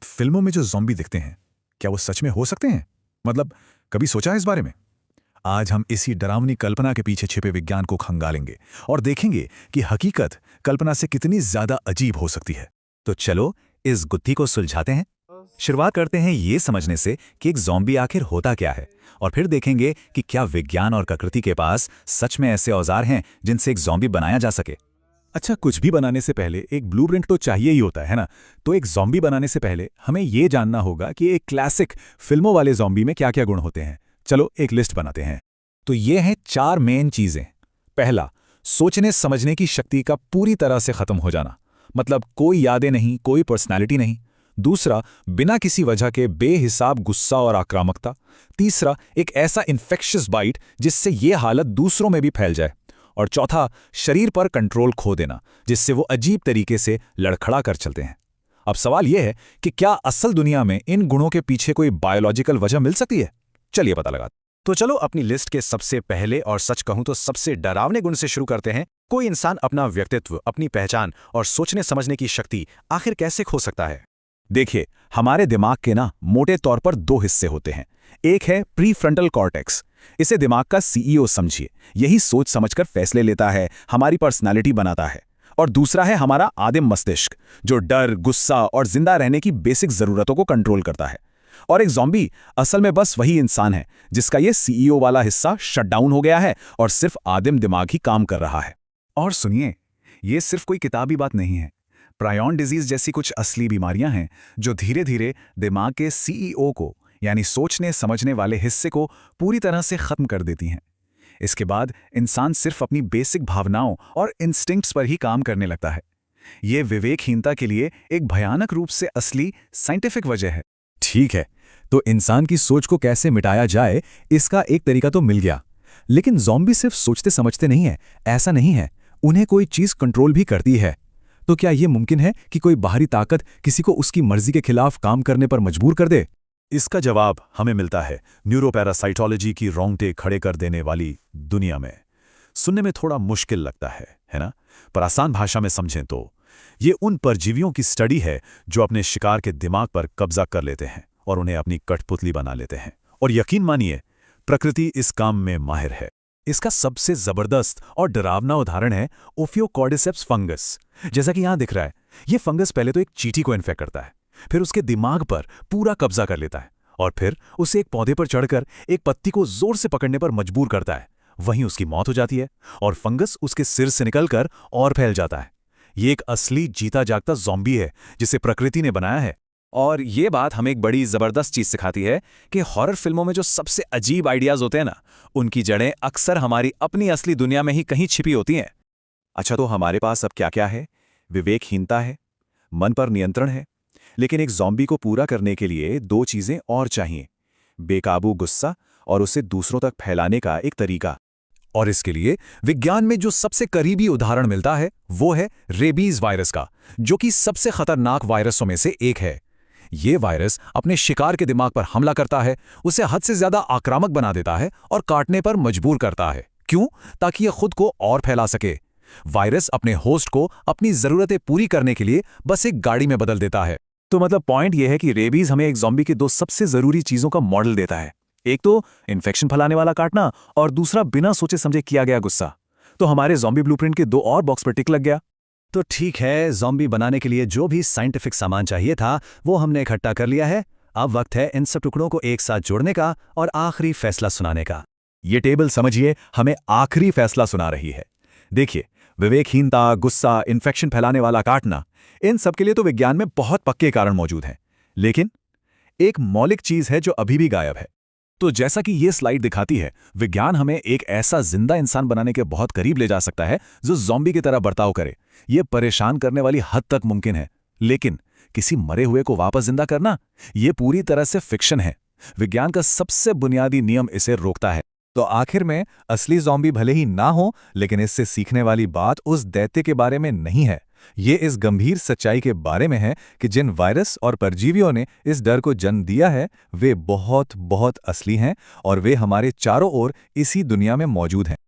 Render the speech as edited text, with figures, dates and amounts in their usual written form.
फिल्मों में जो ज़ॉम्बी दिखते हैं, क्या वो सच में हो सकते हैं? मतलब, कभी सोचा है इस बारे में? आज हम इसी डरावनी कल्पना के पीछे छिपे विज्ञान को खंगालेंगे और देखेंगे कि हकीकत कल्पना से कितनी ज्यादा अजीब हो सकती है। तो चलो इस गुत्थी को सुलझाते हैं। शुरुआत करते हैं ये समझने से कि एक ज़ॉम्बी आखिर होता क्या है, और फिर देखेंगे कि क्या विज्ञान और प्रकृति के पास सच में ऐसे औजार हैं जिनसे एक ज़ॉम्बी बनाया जा सके। अच्छा, कुछ भी बनाने से पहले एक ब्लूप्रिंट तो चाहिए ही होता है ना? तो एक ज़ॉम्बी बनाने से पहले हमें ये जानना होगा कि एक क्लासिक फिल्मों वाले ज़ॉम्बी में क्या क्या गुण होते हैं। चलो एक लिस्ट बनाते हैं। तो ये हैं 4 मेन चीज़ें। पहला, सोचने समझने की शक्ति का पूरी तरह से खत्म हो जाना, मतलब कोई यादें नहीं, कोई पर्सनैलिटी नहीं। दूसरा, बिना किसी वजह के बेहिसाब गुस्सा और आक्रामकता। तीसरा, एक ऐसा इन्फेक्शियस बाइट जिससे ये हालत दूसरों में भी फैल जाए। और चौथा, शरीर पर कंट्रोल खो देना, जिससे वो अजीब तरीके से लड़खड़ा कर चलते हैं। अब सवाल यह है कि क्या असल दुनिया में इन गुणों के पीछे कोई बायोलॉजिकल वजह मिल सकती है? चलिए पता लगा। तो चलो अपनी लिस्ट के सबसे पहले और सच कहूं तो सबसे डरावने गुण से शुरू करते हैं। कोई इंसान अपना व्यक्तित्व, अपनी पहचान और सोचने समझने की शक्ति आखिर कैसे खो सकता है? देखिए, हमारे दिमाग के मोटे तौर पर 2 हिस्से होते हैं। एक है प्रीफ्रंटल कॉर्टेक्स। इसे दिमाग का सीईओ समझिए। यही सोच समझकर फैसले लेता है, हमारी पर्सनालिटी बनाता है। और दूसरा है हमारा आदिम मस्तिष्क, जो डर, गुस्सा और जिंदा रहने की बेसिक जरूरतों को कंट्रोल करता है। और एक ज़ॉम्बी असल में बस वही इंसान है जिसका ये सीईओ वाला हिस्सा शटडाउन हो गया है और सिर्फ आदिम दिमाग ही काम कर रहा है। और सुनिए, ये सिर्फ कोई किताबी बात नहीं है। प्रायॉन डिजीज जैसी कुछ असली बीमारियां हैं जो धीरे धीरे दिमाग के सीईओ को, यानी सोचने समझने वाले हिस्से को पूरी तरह से खत्म कर देती हैं। इसके बाद इंसान सिर्फ अपनी बेसिक भावनाओं और इंस्टिंक्ट्स पर ही काम करने लगता है। ये विवेकहीनता के लिए एक भयानक रूप से असली साइंटिफिक वजह है। ठीक है, तो इंसान की सोच को कैसे मिटाया जाए, इसका एक तरीका तो मिल गया। लेकिन ज़ॉम्बी सिर्फ सोचते समझते नहीं है, ऐसा नहीं है। उन्हें कोई चीज़ कंट्रोल भी करती है। तो क्या यह मुमकिन है कि कोई बाहरी ताकत किसी को उसकी मर्जी के खिलाफ काम करने पर मजबूर कर दे? इसका जवाब हमें मिलता है न्यूरोपैरासाइटोलॉजी की रोंगटे खड़े कर देने वाली दुनिया में। सुनने में थोड़ा मुश्किल लगता है ना? पर आसान भाषा में समझें तो ये उन परजीवियों की स्टडी है जो अपने शिकार के दिमाग पर कब्जा कर लेते हैं और उन्हें अपनी कठपुतली बना लेते हैं। और यकीन मानिए, प्रकृति इस काम में माहिर है। इसका सबसे जबरदस्त और डरावना उदाहरण है ओफियोकॉर्डिसेप्स फंगस। जैसा कि यहां दिख रहा है, यह फंगस पहले तो एक चींटी को इन्फेक्ट करता है, फिर उसके दिमाग पर पूरा कब्जा कर लेता है और फिर उसे एक पौधे पर चढ़कर एक पत्ती को जोर से पकड़ने पर मजबूर करता है। वहीं उसकी मौत हो जाती है और फंगस उसके सिर से निकलकर और फैल जाता है। ये एक असली जीता जागता ज़ॉम्बी है जिसे प्रकृति ने बनाया है। और ये बात हमें एक बड़ी ज़बरदस्त चीज़ सिखाती है कि हॉरर फिल्मों में जो सबसे अजीब आइडियाज़ होते हैं ना, उनकी जड़ें अक्सर हमारी अपनी असली दुनिया में ही कहीं छिपी होती हैं। अच्छा, तो हमारे पास अब क्या क्या है? विवेकहीनता है, मन पर नियंत्रण है, लेकिन एक ज़ॉम्बी को पूरा करने के लिए 2 चीज़ें और चाहिए: बेकाबू गुस्सा और उसे दूसरों तक फैलाने का एक तरीका। और इसके लिए विज्ञान में जो सबसे करीबी उदाहरण मिलता है वो है रेबीज वायरस का, जो कि सबसे खतरनाक वायरसों में से एक है। ये वायरस अपने शिकार के दिमाग पर हमला करता है, उसे हद से ज्यादा आक्रामक बना देता है और काटने पर मजबूर करता है। क्यों? ताकि यह खुद को और फैला सके। वायरस अपने होस्ट को अपनी जरूरतें पूरी करने के लिए बस एक गाड़ी में बदल देता है। तो मतलब पॉइंट यह है कि रेबीज हमें एक ज़ॉम्बी की 2 सबसे जरूरी चीजों का मॉडल देता है। एक तो इन्फेक्शन फैलाने वाला काटना, और दूसरा बिना सोचे समझे किया गया गुस्सा। तो हमारे ज़ॉम्बी ब्लूप्रिंट के 2 और बॉक्स पर टिक लग गया। तो ठीक है, ज़ॉम्बी बनाने के लिए जो भी साइंटिफिक सामान चाहिए था वो हमने इकट्ठा कर लिया है। अब वक्त है इन सब टुकड़ों को एक साथ जोड़ने का और आखिरी फैसला सुनाने का। ये टेबल समझिए हमें आखिरी फैसला सुना रही है। देखिए, विवेकहीनता, गुस्सा, इन्फेक्शन फैलाने वाला काटना, इन सब के लिए तो विज्ञान में बहुत पक्के कारण मौजूद हैं। लेकिन एक मौलिक चीज है जो अभी भी गायब है। तो जैसा कि ये स्लाइड दिखाती है, विज्ञान हमें एक ऐसा जिंदा इंसान बनाने के बहुत करीब ले जा सकता है जो ज़ॉम्बी की तरह बर्ताव करे। ये परेशान करने वाली हद तक मुमकिन है, लेकिन किसी मरे हुए को वापस जिंदा करना, ये पूरी तरह से फिक्शन है। विज्ञान का सबसे बुनियादी नियम इसे रोकता है। तो आखिर में असली ज़ॉम्बी भले ही ना हो, लेकिन इससे सीखने वाली बात उस दैत्य के बारे में नहीं है। ये इस गंभीर सच्चाई के बारे में है कि जिन वायरस और परजीवियों ने इस डर को जन्म दिया है, वे बहुत बहुत असली हैं और वे हमारे चारों ओर इसी दुनिया में मौजूद हैं।